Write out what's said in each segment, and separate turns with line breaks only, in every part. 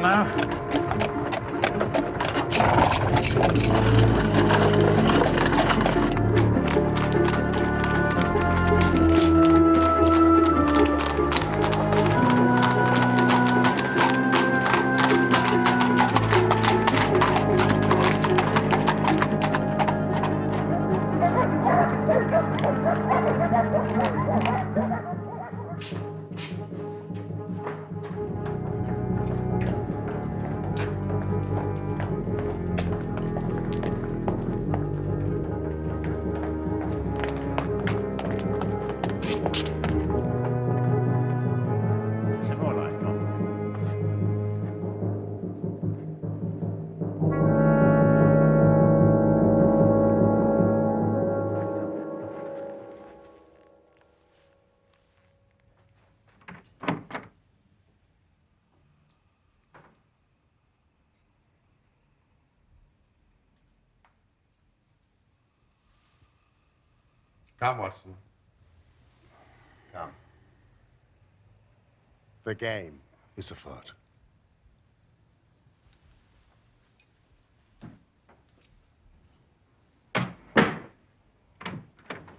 car now.
Come, Watson. Come. The game is afoot.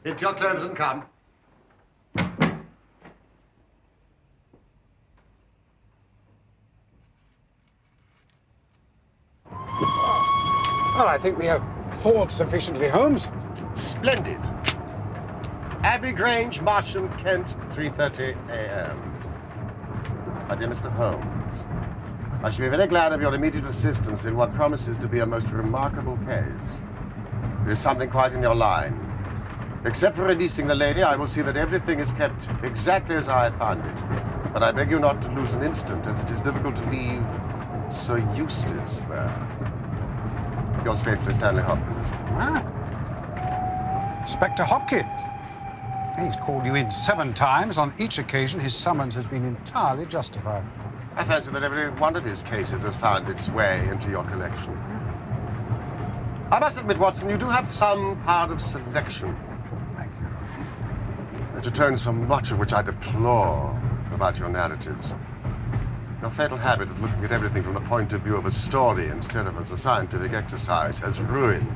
Get your clothes and come.
Well, I think we have hauled sufficiently, Holmes.
Splendid. Abbey, Grange, Marsham, Kent, 3:30 a.m. My dear Mr. Holmes, I shall be very glad of your immediate assistance in what promises to be a most remarkable case. There is something quite in your line. Except for releasing the lady, I will see that everything is kept exactly as I found it. But I beg you not to lose an instant, as it is difficult to leave Sir Eustace there. Yours faithfully, Stanley Hopkins.
Ah. Inspector Hopkins. He's called you in 7 times. On each occasion, his summons has been entirely justified.
I fancy that every one of his cases has found its way into your collection. I must admit, Watson, you do have some power of selection.
Thank you.
It atones for much of which I deplore about your narratives. Your fatal habit of looking at everything from the point of view of a story instead of as a scientific exercise has ruined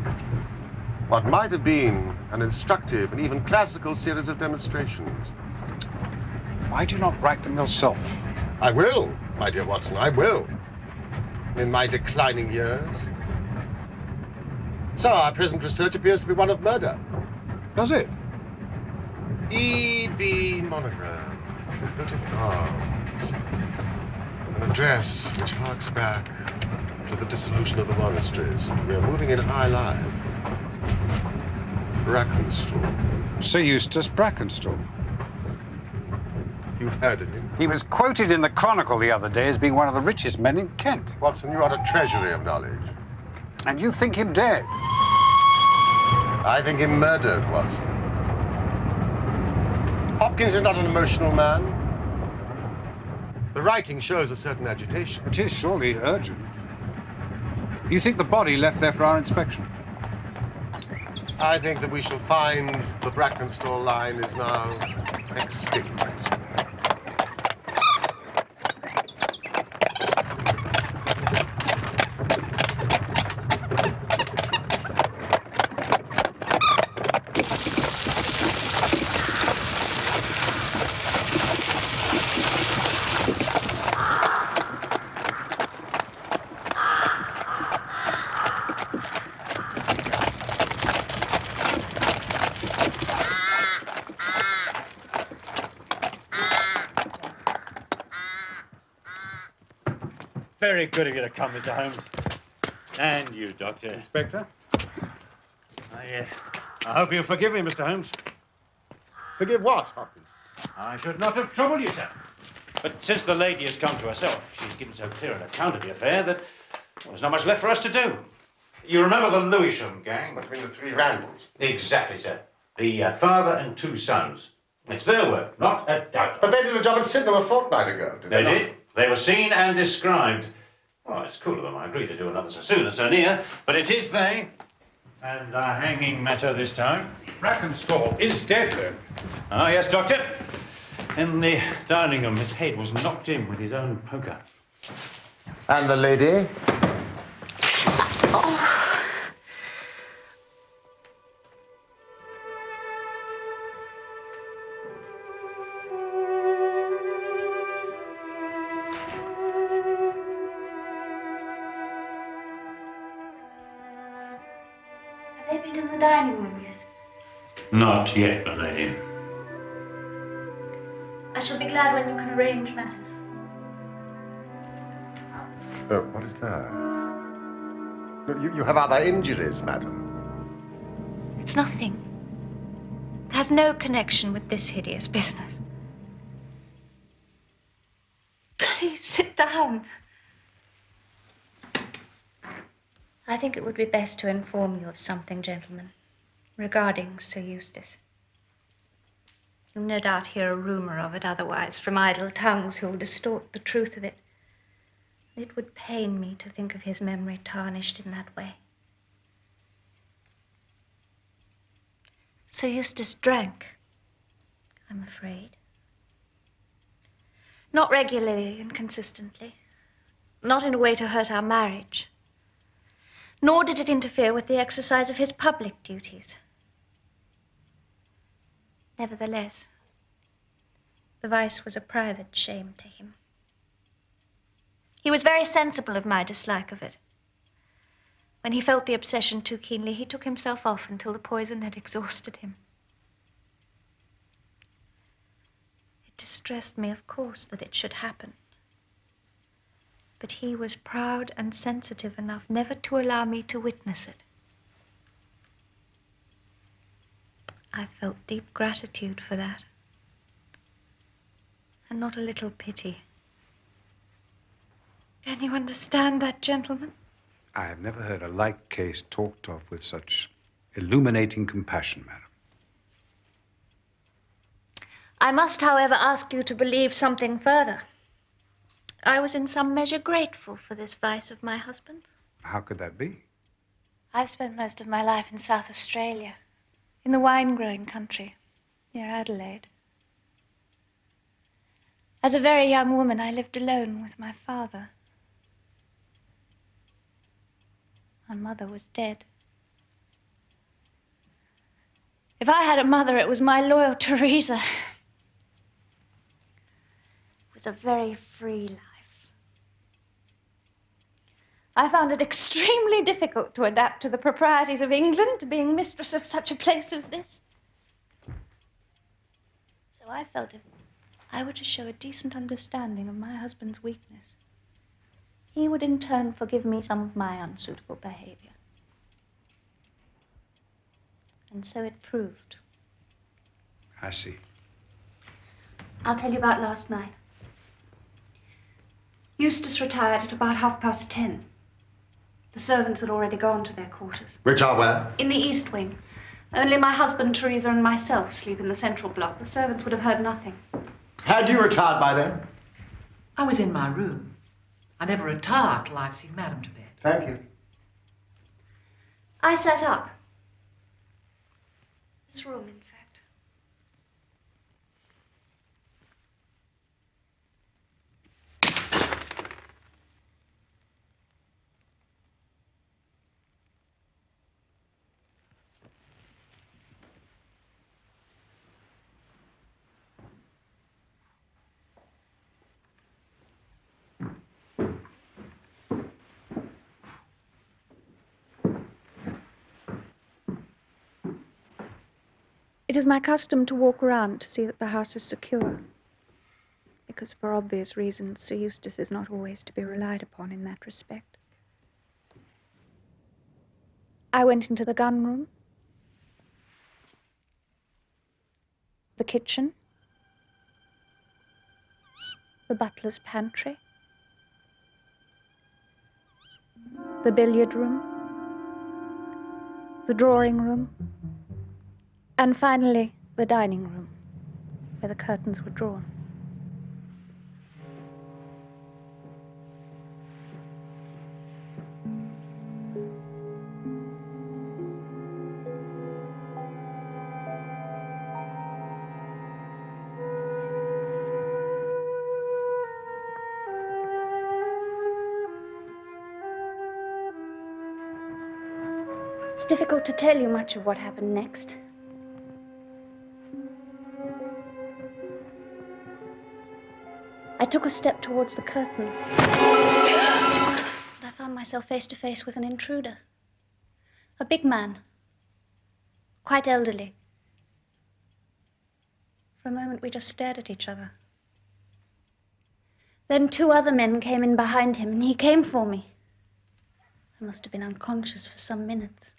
what might have been an instructive and even classical series of demonstrations.
Why do you not write them yourself?
I will, my dear Watson, I will. In my declining years. So our present research appears to be one of murder.
Does it?
E.B. monogram, British arms. An address which harks back to the dissolution of the monasteries. We are moving in high life. Brackenstall.
Sir Eustace Brackenstall.
You've heard of him?
He was quoted in the Chronicle the other day as being one of the richest men in Kent.
Watson, you are a treasury of knowledge.
And you think him dead?
I think him murdered, Watson. Hopkins is not an emotional man. The writing shows a certain agitation.
It is surely urgent. You think the body left there for our inspection?
I think that we shall find the Brackenstall line is now extinct.
Very good of you to come, Mr. Holmes. And you, Doctor.
Inspector?
I hope you'll forgive me, Mr. Holmes.
Forgive what, Hopkins?
I should not have troubled you, sir. But since the lady has come to herself, she's given so clear an account of the affair that there's not much left for us to do. You remember the Lewisham gang?
Between the 3 Randalls.
Exactly, sir. The father and 2 sons. It's their work, not a doubt.
But they did a job at Sydenham a fortnight ago, did
They
they not?
did. They were seen and described. Oh, it's cool of them. I agreed to do another so soon and so near. But it is they. And a hanging matter this time.
Brackenstall is dead, then?
Ah, yes, Doctor. In the dining room, his head was knocked in with his own poker.
And the lady?
Have they been in the dining room yet?
Not yet, my lady.
I shall be glad when you can arrange matters.
Oh, what is that? No, you have other injuries, madam.
It's nothing. It has no connection with this hideous business. Please sit down. I think it would be best to inform you of something, gentlemen, regarding Sir Eustace. You'll no doubt hear a rumor of it otherwise from idle tongues who'll distort the truth of it. It would pain me to think of his memory tarnished in that way. Sir Eustace drank, I'm afraid. Not regularly and consistently. Not in a way to hurt our marriage. Nor did it interfere with the exercise of his public duties. Nevertheless, the vice was a private shame to him. He was very sensible of my dislike of it. When he felt the obsession too keenly, he took himself off until the poison had exhausted him. It distressed me, of course, that it should happen. But he was proud and sensitive enough never to allow me to witness it. I felt deep gratitude for that, and not a little pity. Can you understand that, gentlemen?
I have never heard a like case talked of with such illuminating compassion, madam.
I must, however, ask you to believe something further. I was in some measure grateful for this vice of my husband's.
How could that be?
I've spent most of my life in South Australia, in the wine-growing country, near Adelaide. As a very young woman, I lived alone with my father. My mother was dead. If I had a mother, it was my loyal Teresa. It was a very free life. I found it extremely difficult to adapt to the proprieties of England, being mistress of such a place as this. So I felt if I were to show a decent understanding of my husband's weakness, he would in turn forgive me some of my unsuitable behavior. And so it proved.
I see.
I'll tell you about last night. Eustace retired at about 10:30. The servants had already gone to their quarters.
Which are where?
In the east wing. Only my husband, Teresa, and myself sleep in the central block. The servants would have heard nothing.
Had you retired by then?
I was in my room. I never retire till I've seen Madam to bed.
Thank you.
I sat up. This room, in fact. It is my custom to walk around to see that the house is secure, because for obvious reasons, Sir Eustace is not always to be relied upon in that respect. I went into the gun room, the kitchen, the butler's pantry, the billiard room, the drawing room, and finally, the dining room, where the curtains were drawn. It's difficult to tell you much of what happened next. I took a step towards the curtain. And I found myself face to face with an intruder. A big man. Quite elderly. For a moment, we just stared at each other. Then 2 other men came in behind him, and he came for me. I must have been unconscious for some minutes.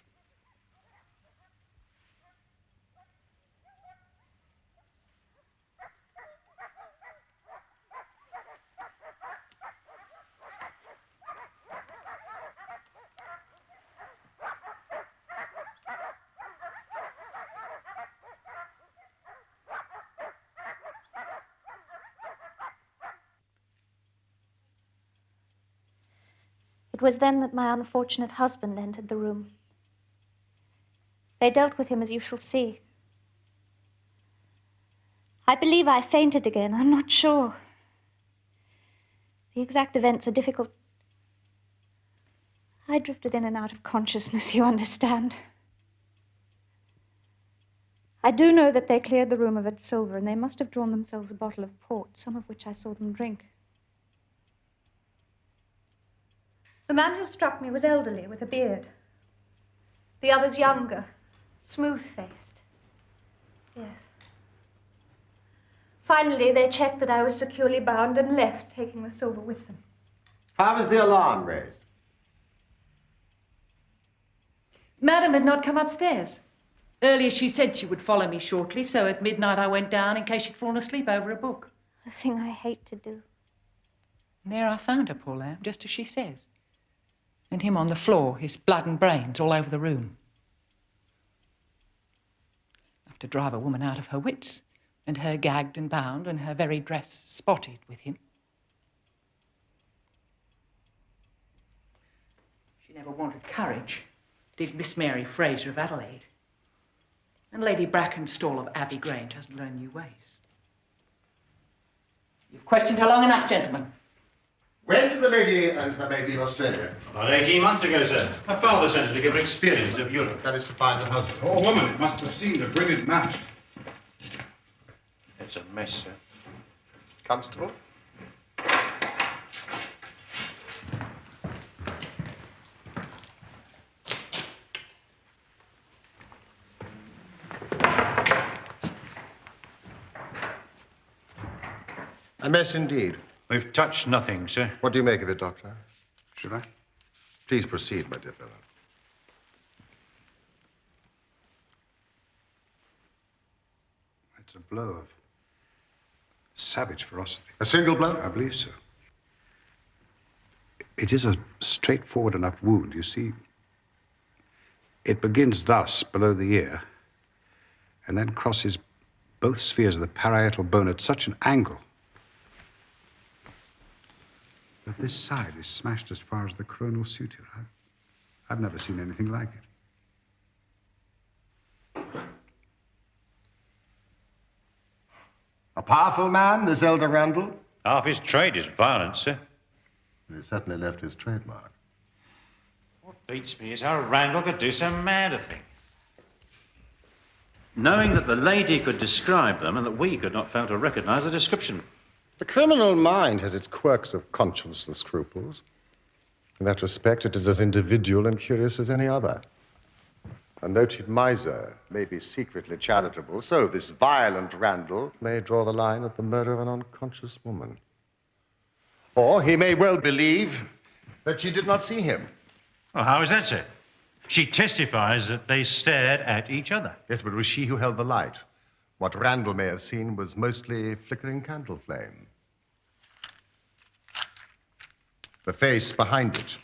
It was then that my unfortunate husband entered the room. They dealt with him as you shall see. I believe I fainted again. I'm not sure. The exact events are difficult. I drifted in and out of consciousness, you understand. I do know that they cleared the room of its silver, and they must have drawn themselves a bottle of port, some of which I saw them drink. The man who struck me was elderly, with a beard. The others younger, smooth-faced. Yes. Finally, they checked that I was securely bound and left, taking the silver with them.
How was the alarm raised?
Madam had not come upstairs. Earlier she said she would follow me shortly, so at midnight I went down in case she'd fallen asleep over a book.
A thing I hate to do.
And there I found her, poor lamb, just as she says. And him on the floor, his blood and brains all over the room. Enough to drive a woman out of her wits, and her gagged and bound, and her very dress spotted with him. She never wanted courage, did Miss Mary Fraser of Adelaide. And Lady Brackenstall of Abbey Grange hasn't learned new ways. You've questioned her long enough, gentlemen.
When did the lady and her maid leave Australia?
About 18 months ago, sir. Her father sent her to give her experience of Europe.
That is to find her husband.
Poor woman must have seemed a brilliant match.
It's a mess, sir.
Constable? A mess indeed.
We've touched nothing, sir.
What do you make of it, Doctor?
Should I?
Please proceed, my dear fellow.
It's a blow of savage ferocity.
A single blow?
I believe so. It is a straightforward enough wound, you see. It begins thus, below the ear, and then crosses both spheres of the parietal bone at such an angle that this side is smashed as far as the coronal suture. I've never seen anything like it.
A powerful man, this elder Randall?
Half his trade is violence, sir.
He certainly left his trademark.
What beats me is how Randall could do so mad a thing. Knowing that the lady could describe them and that we could not fail to recognize the description.
The criminal mind has its quirks of conscience and scruples. In that respect, it is as individual and curious as any other. A noted miser may be secretly charitable, so this violent Randall may draw the line at the murder of an unconscious woman. Or he may well believe that she did not see him.
Well, how is that, sir? She testifies that they stared at each other.
Yes, but it was she who held the light. What Randall may have seen was mostly flickering candle flame. The face behind it,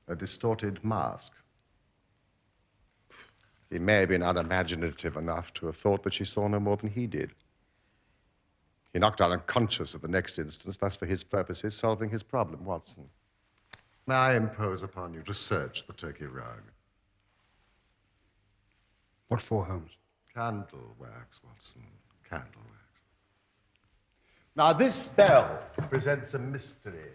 a distorted mask. He may have been unimaginative enough to have thought that she saw no more than he did. He knocked out unconscious at the next instance, thus for his purposes solving his problem. Watson, may I impose upon you to search the Turkey rug?
What for, Holmes?
Candle wax, Watson, candle wax. Now, this bell presents a mystery.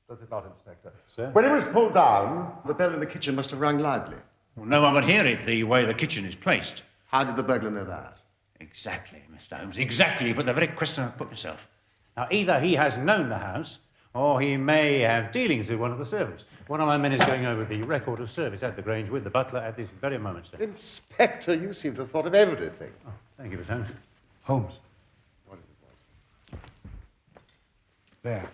Does it not, Inspector?
Sir?
When it was pulled down, the bell in the kitchen must have rung loudly.
Well, no one would hear it the way the kitchen is placed.
How did the burglar know that?
Exactly, Mr. Holmes, exactly. But the very question I've put myself. Now, either he has known the house, or he may have dealings with one of the servants. One of my men is going over the record of service at the Grange with the butler at this very moment, sir.
Inspector, you seem to have thought of everything.
Oh, thank you, Mr. Holmes.
Holmes,
What is it, Watson?
there.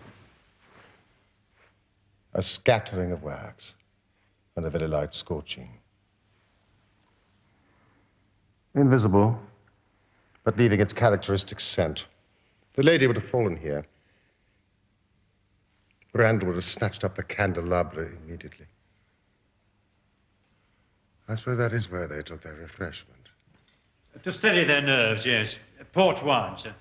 A scattering of wax and a very light scorching. Invisible, but leaving its characteristic scent. The lady would have fallen here. Randall would have snatched up the candelabra immediately. I suppose that is where they took their refreshment.
To steady their nerves, yes. Port wine, sir.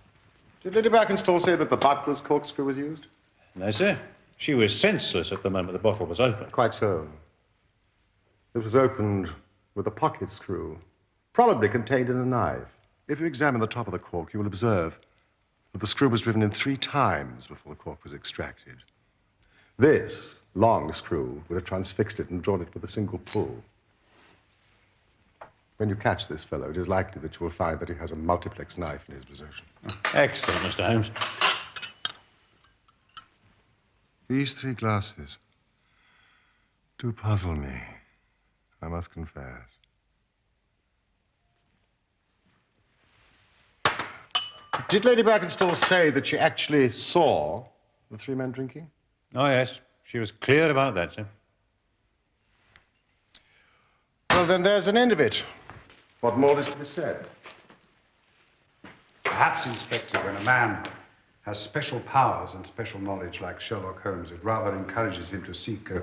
Did Lady Brackenstall say that the butler's corkscrew was used?
No, sir. She was senseless at the moment the bottle was opened.
Quite so. It was opened with a pocket screw, probably contained in a knife. If you examine the top of the cork, you will observe that the screw was driven in 3 times before the cork was extracted. This long screw would have transfixed it and drawn it with a single pull. When you catch this fellow, it is likely that you will find that he has a multiplex knife in his possession.
Excellent, Mr. Holmes.
These 3 glasses do puzzle me, I must confess. Did Lady Brackenstall say that she actually saw the 3 men drinking?
Oh, yes. She was clear about that, sir.
Well, then there's an end of it. What more is to be said?
Perhaps, Inspector, when a man has special powers and special knowledge like Sherlock Holmes, it rather encourages him to seek a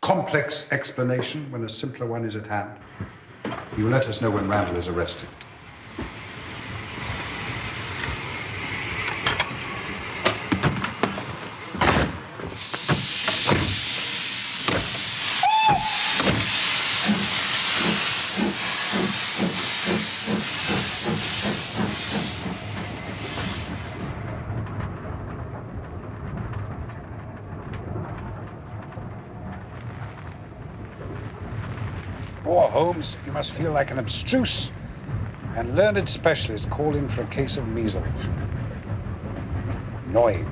complex explanation when a simpler one is at hand. He will let us know when Randall is arrested. Poor Holmes, you must feel like an abstruse and learned specialist called in for a case of measles. Annoying.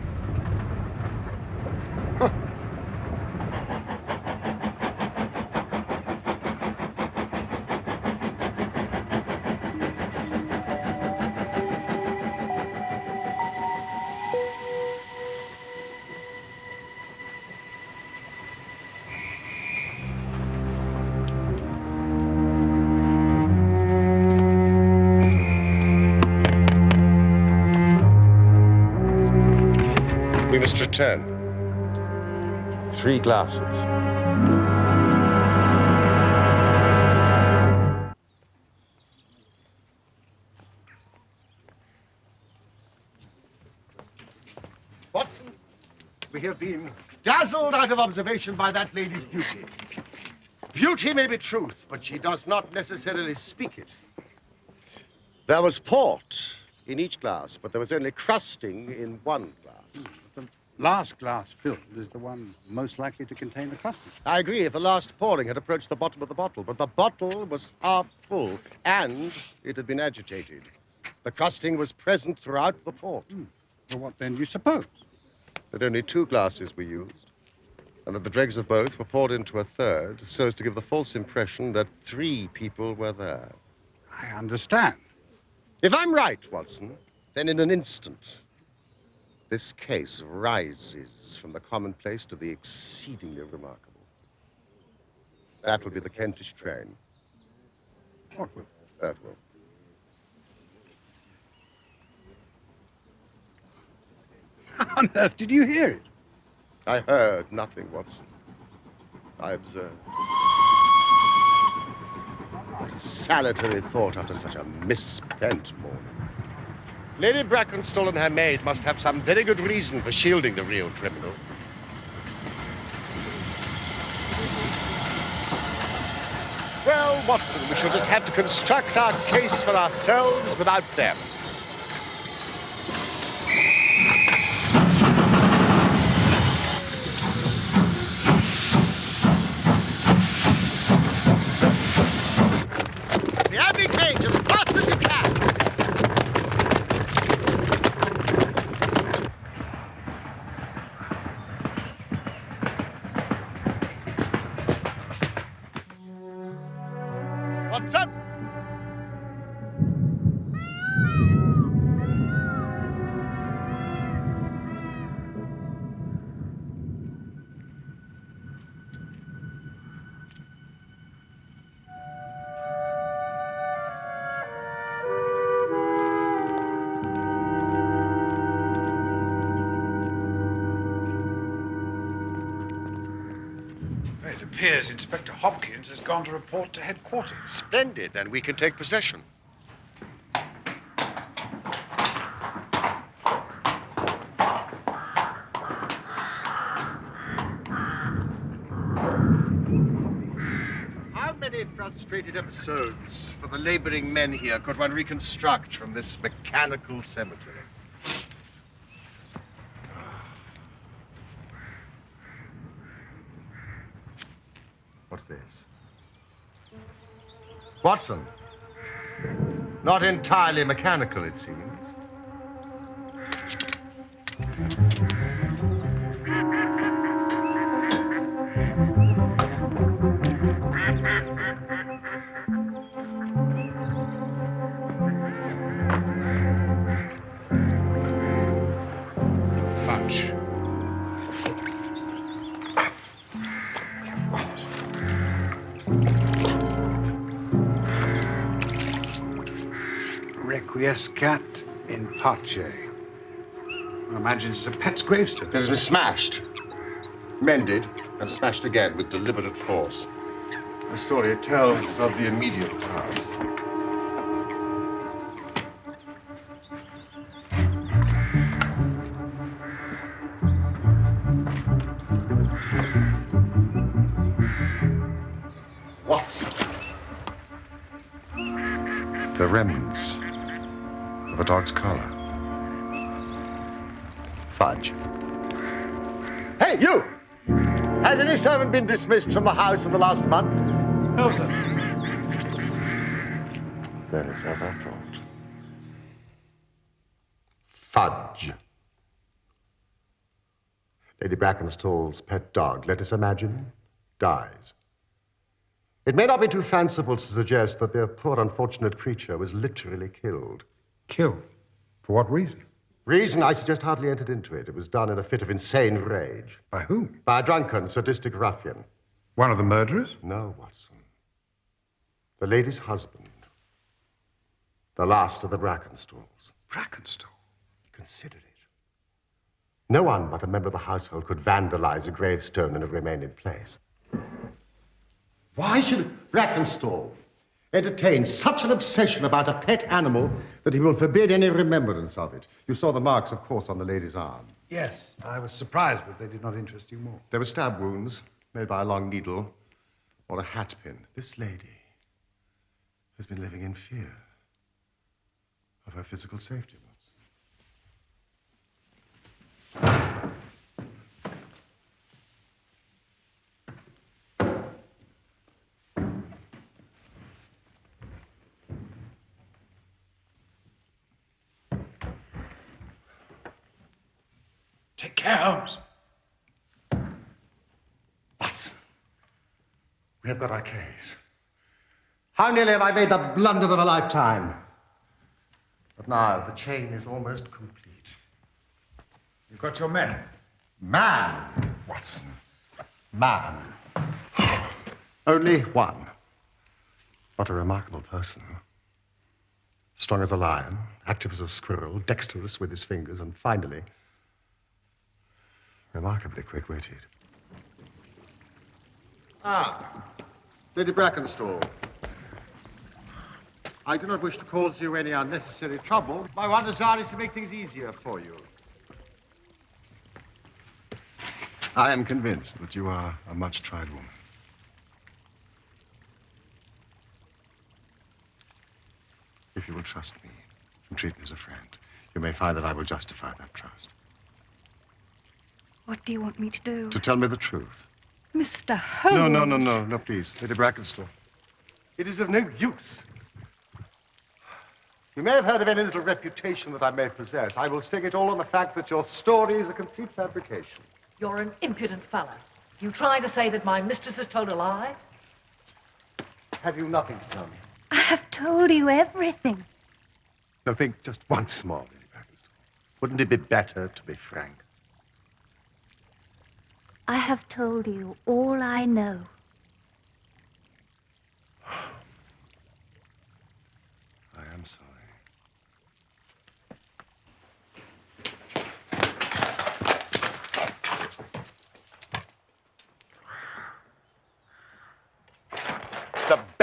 We must return. 3 glasses. Watson, we have been dazzled out of observation by that lady's beauty. Beauty may be truth, but she does not necessarily speak it. There was port in each glass, but there was only crusting in 1 glass.
The last glass filled is the one most likely to contain the crusting.
I agree if the last pouring had approached the bottom of the bottle, but the bottle was half full, and it had been agitated. The crusting was present throughout the port.
Well, what then do you suppose?
That only 2 glasses were used, and that the dregs of both were poured into a third, so as to give the false impression that 3 people were there.
I understand.
If I'm right, Watson, then in an instant, this case rises from the commonplace to the exceedingly remarkable. That will be the Kentish train.
What will?
That will.
How on earth did you hear it?
I heard nothing, Watson. I observed. What a salutary thought after such a misspent morning. Lady Brackenstall and her maid must have some very good reason for shielding the real criminal. Well, Watson, we shall just have to construct our case for ourselves without them.
appears Inspector Hopkins has gone to report to headquarters.
Splendid, then we can take possession. How many frustrated episodes for the laboring men here could one reconstruct from this mechanical cemetery? What's this? Watson. Not entirely mechanical, it seems.
Fudge. Requiescat in pace. I imagine it's a pet's gravestone.
It has been smashed, mended, and smashed again with deliberate force. The story it tells is of the immediate past. What? The remnants of a dog's collar. Fudge. Hey, you! Has any servant been dismissed from the house in the last month?
No, sir.
Then it's as I thought. Fudge. Lady Brackenstall's pet dog, let us imagine, dies. It may not be too fanciful to suggest that their poor unfortunate creature was literally killed.
Killed? For what reason?
Reason, I suggest, hardly entered into it. It was done in a fit of insane rage.
By whom?
By a drunken, sadistic ruffian.
One of the murderers?
No, Watson. The lady's husband. The last of the Brackenstalls.
Brackenstall.
Consider it. No one but a member of the household could vandalize a gravestone and have remained in place. Why should Brackenstall entertain such an obsession about a pet animal that he will forbid any remembrance of it? You saw the marks, of course, on the lady's arm.
Yes, I was surprised that they did not interest you more.
There were stab wounds made by a long needle or a hat pin. This lady has been living in fear of her physical safety.
Take care, Holmes.
Watson, we have got our case. How nearly have I made the blunder of a lifetime? But now the chain is almost complete.
You've got your men.
Man, Watson. Man. Only one. But a remarkable person. Strong as a lion, active as a squirrel, dexterous with his fingers, and finally, remarkably quick-witted. Lady Brackenstall. I do not wish to cause you any unnecessary trouble. My one desire is to make things easier for you. I am convinced that you are a much-tried woman. If you will trust me and treat me as a friend, you may find that I will justify that trust.
What do you want me to do?
To tell me the truth.
Mr. Holmes.
No, please. Lady Brackenstall. It is of no use. You may have heard of any little reputation that I may possess. I will stake it all on the fact that your story is a complete fabrication.
You're an impudent fellow. You trying to say that my mistress has told a lie?
Have you nothing to tell me?
I have told you everything.
No, think just once more, Lady Brackenstall. Wouldn't it be better to be frank?
I have told you all I know.
I am sorry.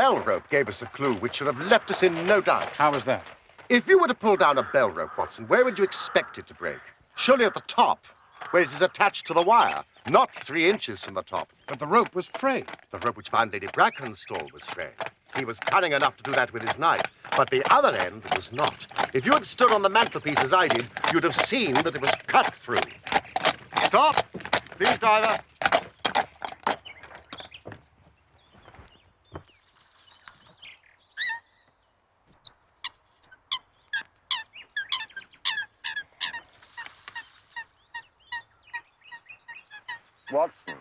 bell rope gave us a clue which should have left us in no doubt.
How was that?
If you were to pull down a bell rope, Watson, where would you expect it to break? Surely at the top, where it is attached to the wire, not 3 inches from the top.
But the rope was frayed.
The rope which bound Lady Bracken's stall was frayed. He was cunning enough to do that with his knife, but the other end was not. If you had stood on the mantelpiece as I did, you'd have seen that it was cut through. Stop! Please, driver. Watson.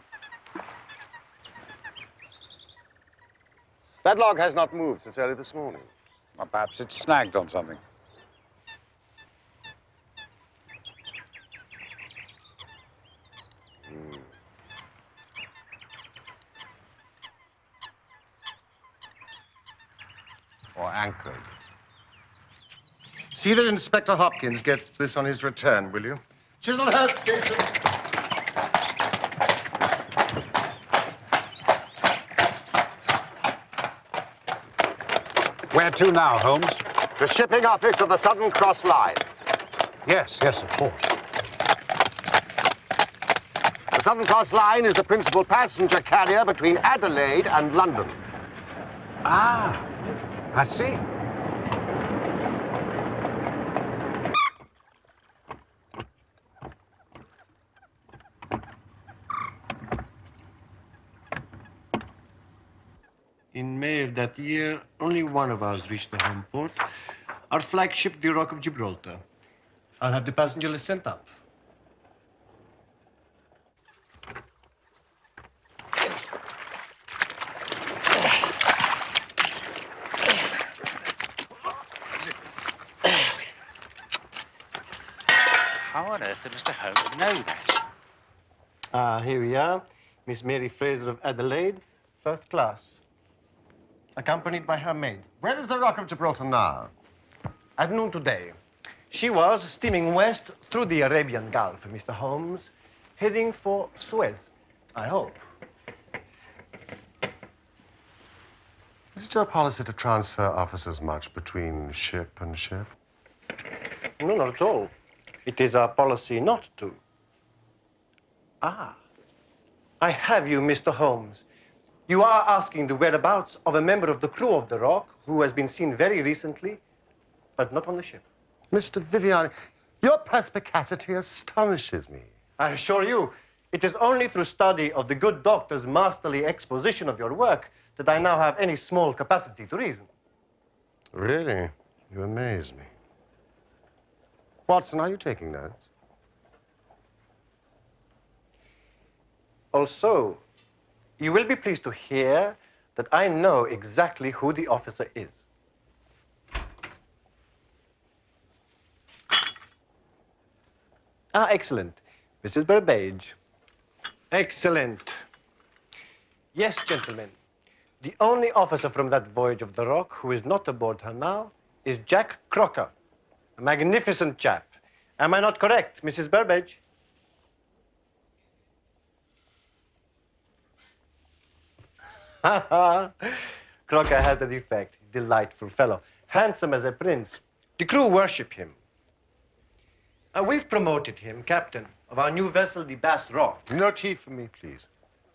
That log has not moved since early this morning.
Well, perhaps it's snagged on something.
Or anchored. See that Inspector Hopkins gets this on his return, will you? Chislehurst Station.
Where to now, Holmes?
The shipping office of the Southern Cross Line.
Yes, of course.
The Southern Cross Line is the principal passenger carrier between Adelaide and London.
Ah, I see.
In May of that year, only one of us reached the home port, our flagship, the Rock of Gibraltar. I'll have the passenger list sent up.
How on earth did Mr. Holmes know that?
Here we are. Miss Mary Fraser of Adelaide, first class, accompanied by her maid.
Where is the Rock of Gibraltar now?
At noon today, she was steaming west through the Arabian Gulf, Mr. Holmes, heading for Suez, I hope.
Is it your policy to transfer officers much between ship and ship?
No, not at all. It is our policy not to. Ah, I have you, Mr. Holmes. You are asking the whereabouts of a member of the crew of the Rock who has been seen very recently, but not on the ship.
Mr. Viviani, your perspicacity astonishes me.
I assure you, it is only through study of the good doctor's masterly exposition of your work that I now have any small capacity to reason.
Really? You amaze me. Watson, are you taking notes?
Also, you will be pleased to hear that I know exactly who the officer is. Ah, excellent. Mrs. Burbage. Excellent. Yes, gentlemen. The only officer from that voyage of the Rock who is not aboard her now is Jack Crocker, a magnificent chap. Am I not correct, Mrs. Burbage? Crocker has the defect. Delightful fellow. Handsome as a prince. The crew worship him. We've promoted him captain of our new vessel, the Bass Rock,
No tea for me, please.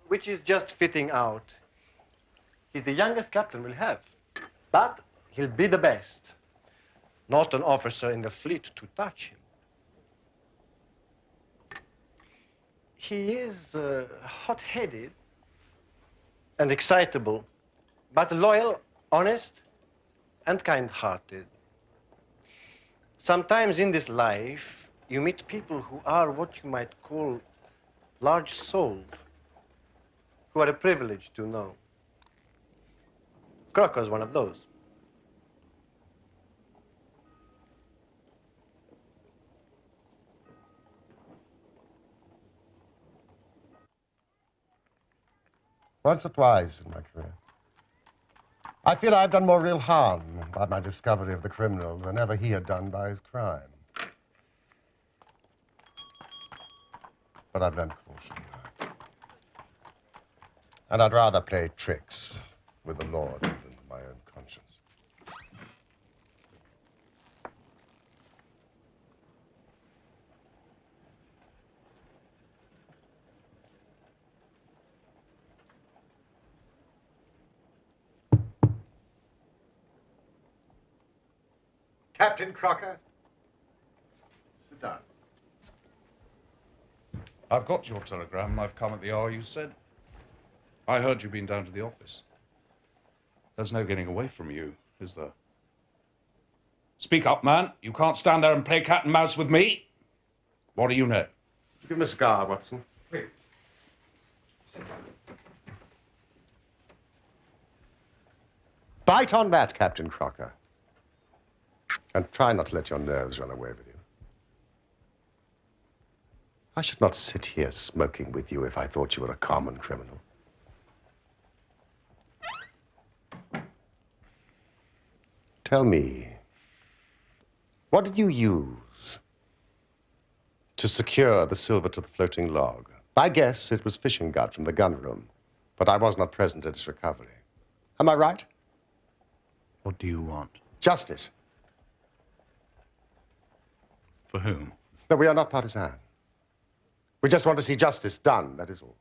which is just fitting out. He's the youngest captain we'll have, but he'll be the best. Not an officer in the fleet to touch him. He is hot-headed and excitable, but loyal, honest, and kind-hearted. Sometimes in this life, you meet people who are what you might call large-souled, who are a privilege to know. Crocker's one of those.
Once or twice in my career. I feel I've done more real harm by my discovery of the criminal than ever he had done by his crime. But I've learned caution. And I'd rather play tricks with the Lord than Captain Crocker. Sit down.
I've got your telegram and I've come at the hour you said. I heard you'd been down to the office. There's no getting away from you, is there? Speak up, man. You can't stand there and play cat and mouse with me. What do you know?
Give him a cigar, Watson.
Please. Sit down.
Bite on that, Captain Crocker. And try not to let your nerves run away with you. I should not sit here smoking with you if I thought you were a common criminal. Tell me, what did you use to secure the silver to the floating log? I guess it was fishing gut from the gun room, but I was not present at its recovery. Am I right?
What do you want?
Justice.
For whom?
That we are not partisan. We just want to see justice done, that is all.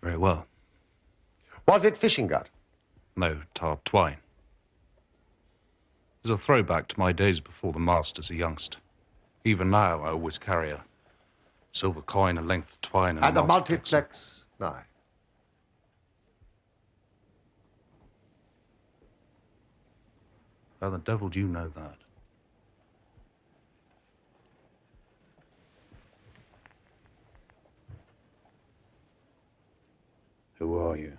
Very well.
Was it fishing gut?
No, tarred twine. There's a throwback to my days before the mast as a youngster. Even now, I always carry a silver coin, a length of twine,
And a
multiplex.
multiplex knife.
How the devil do you know that? Who are you?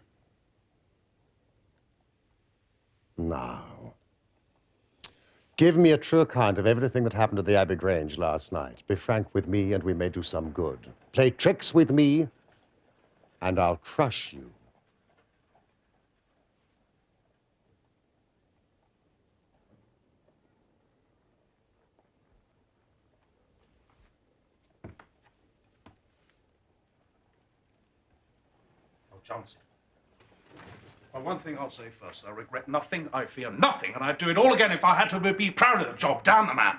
Now, give me a true account of everything that happened at the Abbey Grange last night. Be frank with me, and we may do some good. Play tricks with me, and I'll crush you.
Johnson. Well, one thing I'll say first. I regret nothing, I fear nothing, and I'd do it all again if I had to be proud of the job. Damn the man.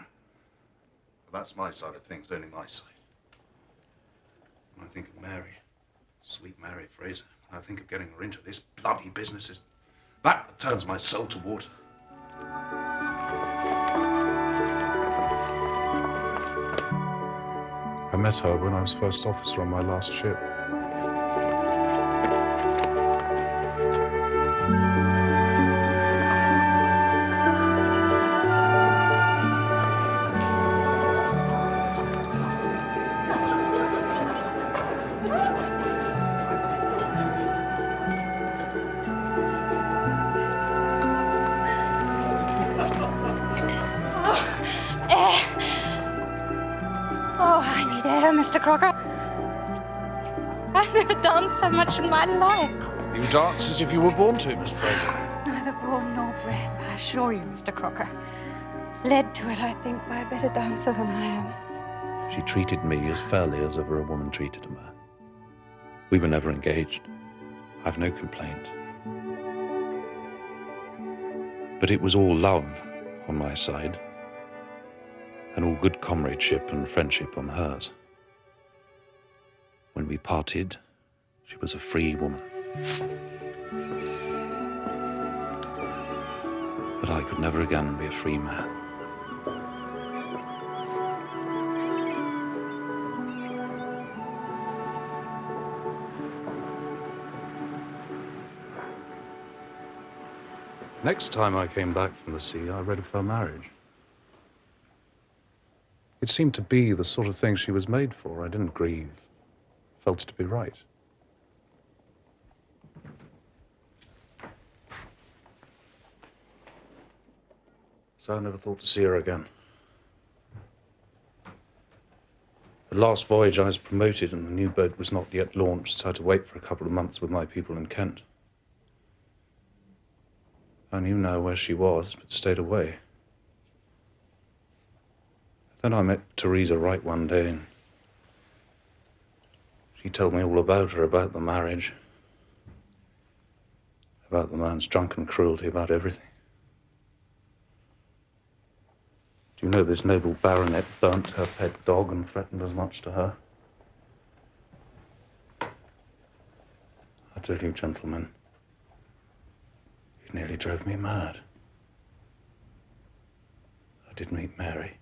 But that's my side of things, only my side. When I think of Mary, sweet Mary Fraser, when I think of getting her into this bloody business, that turns my soul to water. I met her when I was first officer on my last ship.
Mr. Crocker. I've never danced so much in my life.
You dance as if you were born to, Miss Fraser.
Neither born nor bred, I assure you, Mr. Crocker. Led to it, I think, by a better dancer than I am.
She treated me as fairly as ever a woman treated a man. We were never engaged. I've no complaint. But it was all love on my side, and all good comradeship and friendship on hers. When we parted, she was a free woman. But I could never again be a free man.
Next time I came back from the sea, I read of her marriage. It seemed to be the sort of thing she was made for. I didn't grieve. Felt it to be right. So I never thought to see her again. The last voyage I was promoted and the new boat was not yet launched, so I had to wait for a couple of months with my people in Kent. I knew now where she was, but stayed away. Then I met Teresa Wright one day, and she told me all about her, about the marriage, about the man's drunken cruelty, about everything. Do you know this noble baronet burnt her pet dog and threatened as much to her? I tell you, gentlemen,
It nearly drove me mad. I did meet Mary.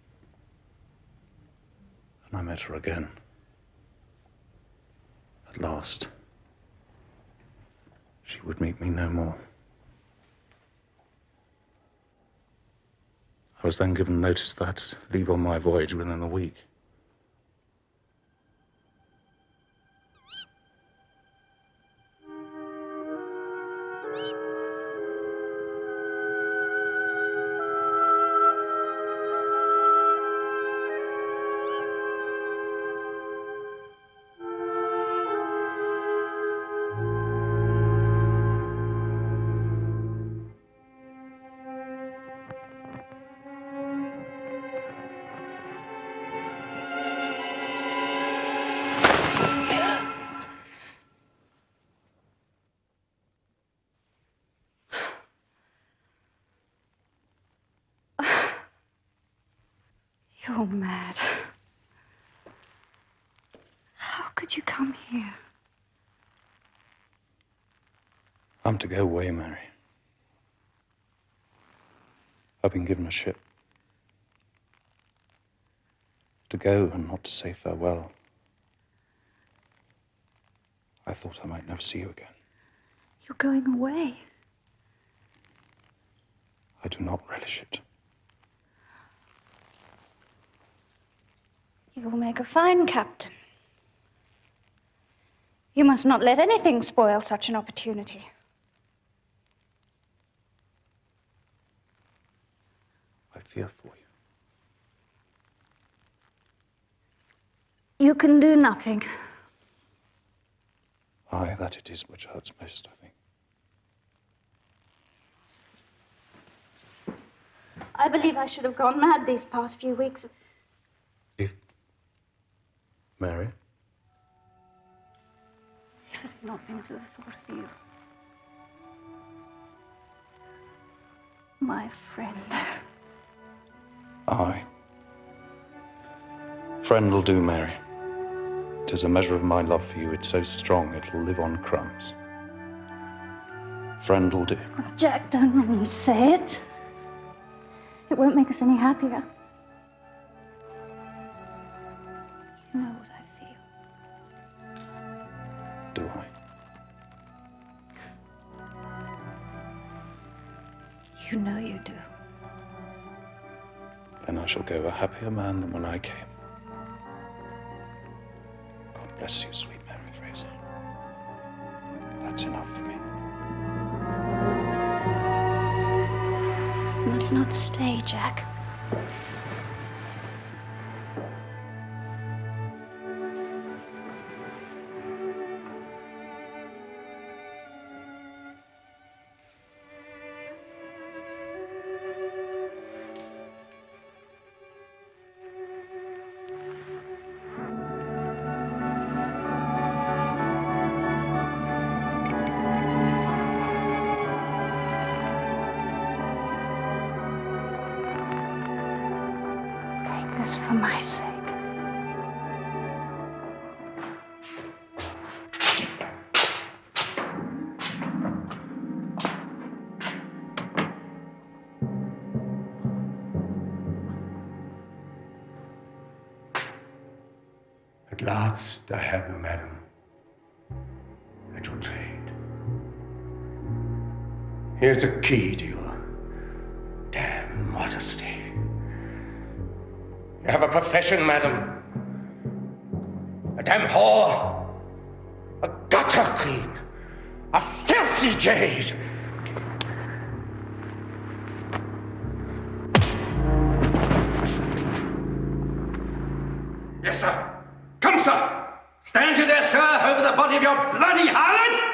And I met her again. At last. She would meet me no more. I was then given notice that I had to leave on my voyage within a week.
You're mad. How could you come here?
I'm to go away, Mary. I've been given a ship. To go and not to say farewell. I thought I might never see you again.
You're going away.
I do not relish it.
You will make a fine captain. You must not let anything spoil such an opportunity.
I fear for you.
You can do nothing.
Aye, that it is which hurts most, I think.
I believe I should have gone mad these past few weeks.
If... Mary?
If it had not been for the thought of you. My friend.
Aye. Friend'll do, Mary. 'Tis a measure of my love for you. It's so strong it'll live on crumbs. Friend'll do.
Oh, Jack, don't let me say it. It won't make us any happier. You know what I feel.
Do I?
You know you do.
Then I shall go a happier man than when I came. God bless you, sweet Mary Fraser. That's enough for me.
You must not stay, Jack. This for my sake.
At last I have you, madam, at your trade. Here's a key to your damn modesty. You have a profession, madam. A damn whore. A gutter queen. A filthy jade. Yes, sir. Come, sir. Stand you there, sir, over the body of your bloody harlot.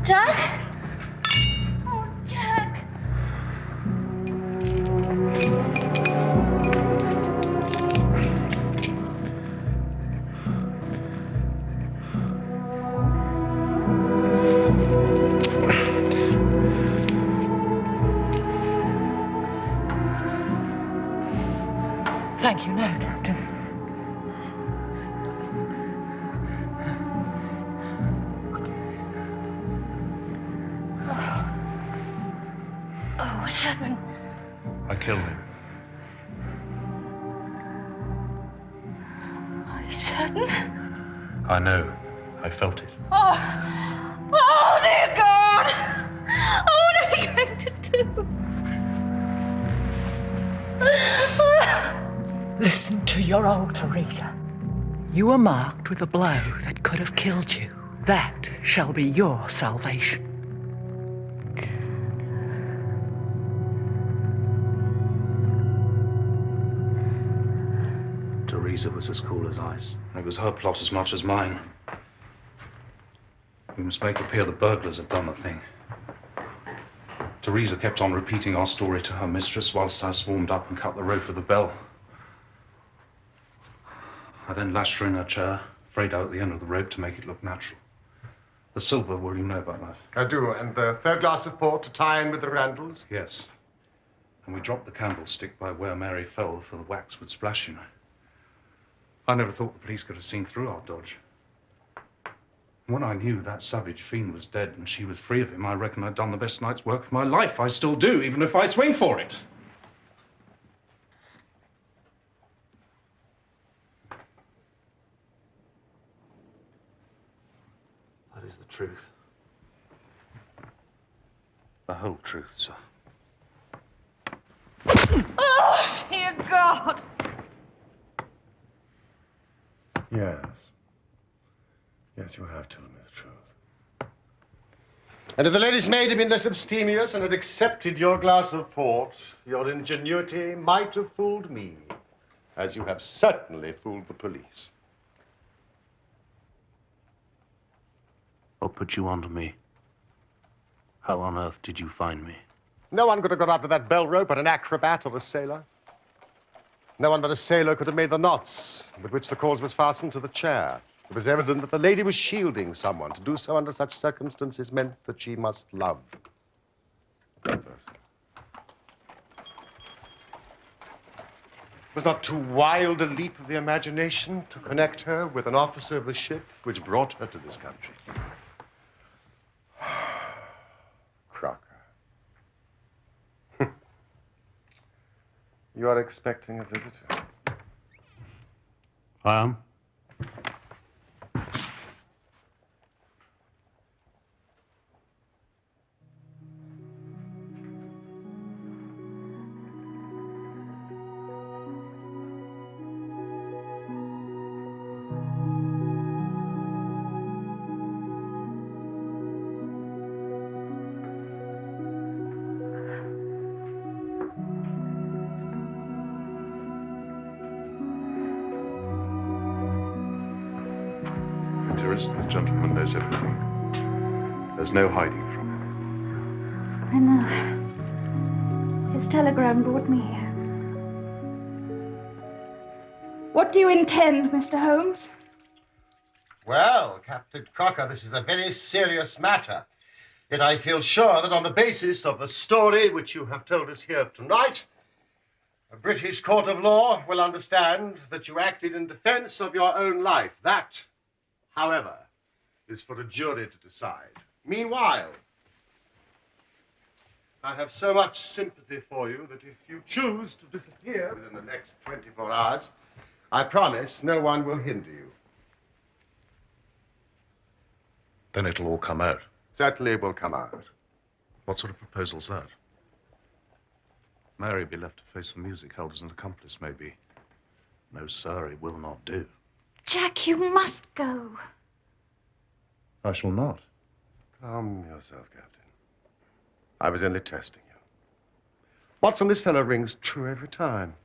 Jack? Oh, Jack.
Thank you, no, Captain.
Oh, what happened?
I killed him.
Are you certain?
I know. I felt it.
Oh, dear God! Oh, what are we going to do?
Listen to your old Teresa. You were marked with a blow that could have killed you. That shall be your salvation.
Teresa was as cool as ice. It was her plot as much as mine. We must make it appear the burglars had done the thing. Teresa kept on repeating our story to her mistress whilst I swarmed up and cut the rope of the bell. I then lashed her in her chair, frayed out the end of the rope to make it look natural. The silver, well, you know about that.
I do, and the third glass of port to tie in with the Randalls?
Yes. And we dropped the candlestick by where Mary fell, for the wax would splash, you know. I never thought the police could have seen through our dodge. When I knew that savage fiend was dead and she was free of him, I reckon I'd done the best night's work of my life. I still do, even if I swing for it. That is the truth. The whole truth, sir.
Oh, dear God!
Yes. Yes, you have told me the truth. And if the lady's maid had been less abstemious and had accepted your glass of port, your ingenuity might have fooled me, as you have certainly fooled the police.
What put you onto me? How on earth did you find me?
No one could have got up to that bell rope but an acrobat or a sailor. No one but a sailor could have made the knots with which the cord was fastened to the chair. It was evident that the lady was shielding someone. To do so under such circumstances meant that she must love that person. It was not too wild a leap of the imagination to connect her with an officer of the ship which brought her to this country. Crocker. You are expecting a visitor.
I am. Dearest, the gentleman knows everything. There's no hiding from him.
I know. His telegram brought me here. What do you intend, Mr. Holmes?
Well, Captain Crocker, this is a very serious matter. Yet I feel sure that on the basis of the story which you have told us here tonight, a British court of law will understand that you acted in defense of your own life. That, however, is for a jury to decide. Meanwhile, I have so much sympathy for you that if you choose to disappear within the next 24 hours, I promise no one will hinder you.
Then it'll all come out.
Certainly it will come out.
What sort of proposal's that? Mary be left to face the music held as an accomplice, maybe. No, sir, it will not do.
Jack, you must go.
I shall not.
Calm yourself, Captain. I was only testing you. Watson, this fellow rings true every time.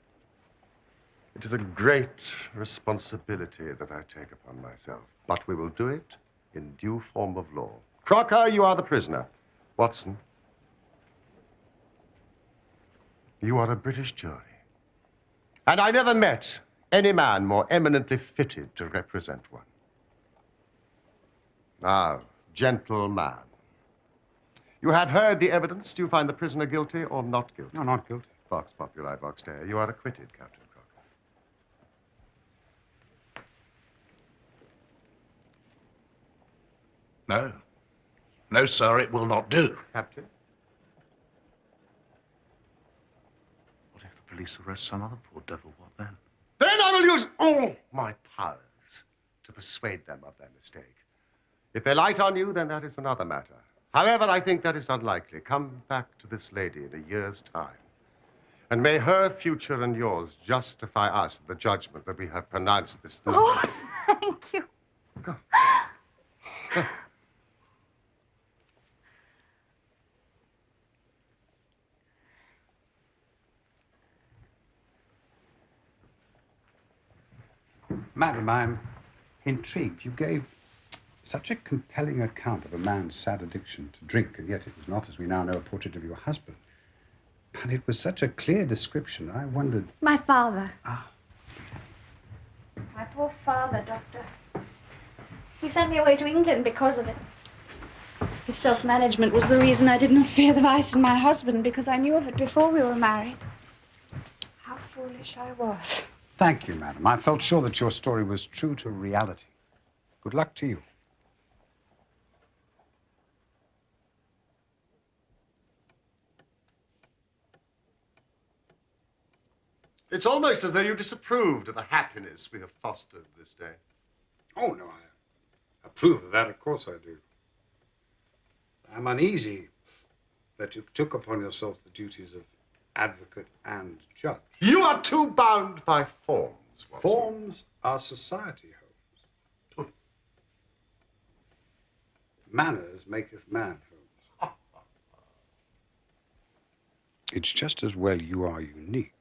It is a great responsibility that I take upon myself, but we will do it in due form of law. Crocker, you are the prisoner. Watson, you are a British jury. And I never met any man more eminently fitted to represent one. Now, gentleman, you have heard the evidence. Do you find the prisoner guilty or not guilty?
No, not guilty.
Vox populi, vox dei. You are acquitted, Captain Crocker.
No. No, sir, it will not do.
Captain?
What if the police arrest some other poor devil? What then?
Then I will use all my powers to persuade them of their mistake. If they light on you, then that is another matter. However, I think that is unlikely. Come back to this lady in a year's time, and may her future and yours justify us in the judgment that we have pronounced this night.
Oh, thank you.
Go.
Madam, I'm intrigued. You gave such a compelling account of a man's sad addiction to drink, and yet it was not, as we now know, a portrait of your husband. But it was such a clear description, I wondered...
My father.
Ah.
My poor father, Doctor. He sent me away to England because of it. His self-management was the reason I did not fear the vice in my husband, because I knew of it before we were married. How foolish I was.
Thank you, madam. I felt sure that your story was true to reality. Good luck to you.
It's almost as though you disapproved of the happiness we have fostered this day.
Oh, no, I approve of that. Of course I do. I'm uneasy that you took upon yourself the duties of advocate and judge.
You are too bound by forms, Watson.
Forms are society, Holmes. Manners maketh man, Holmes. It's just as well you are unique.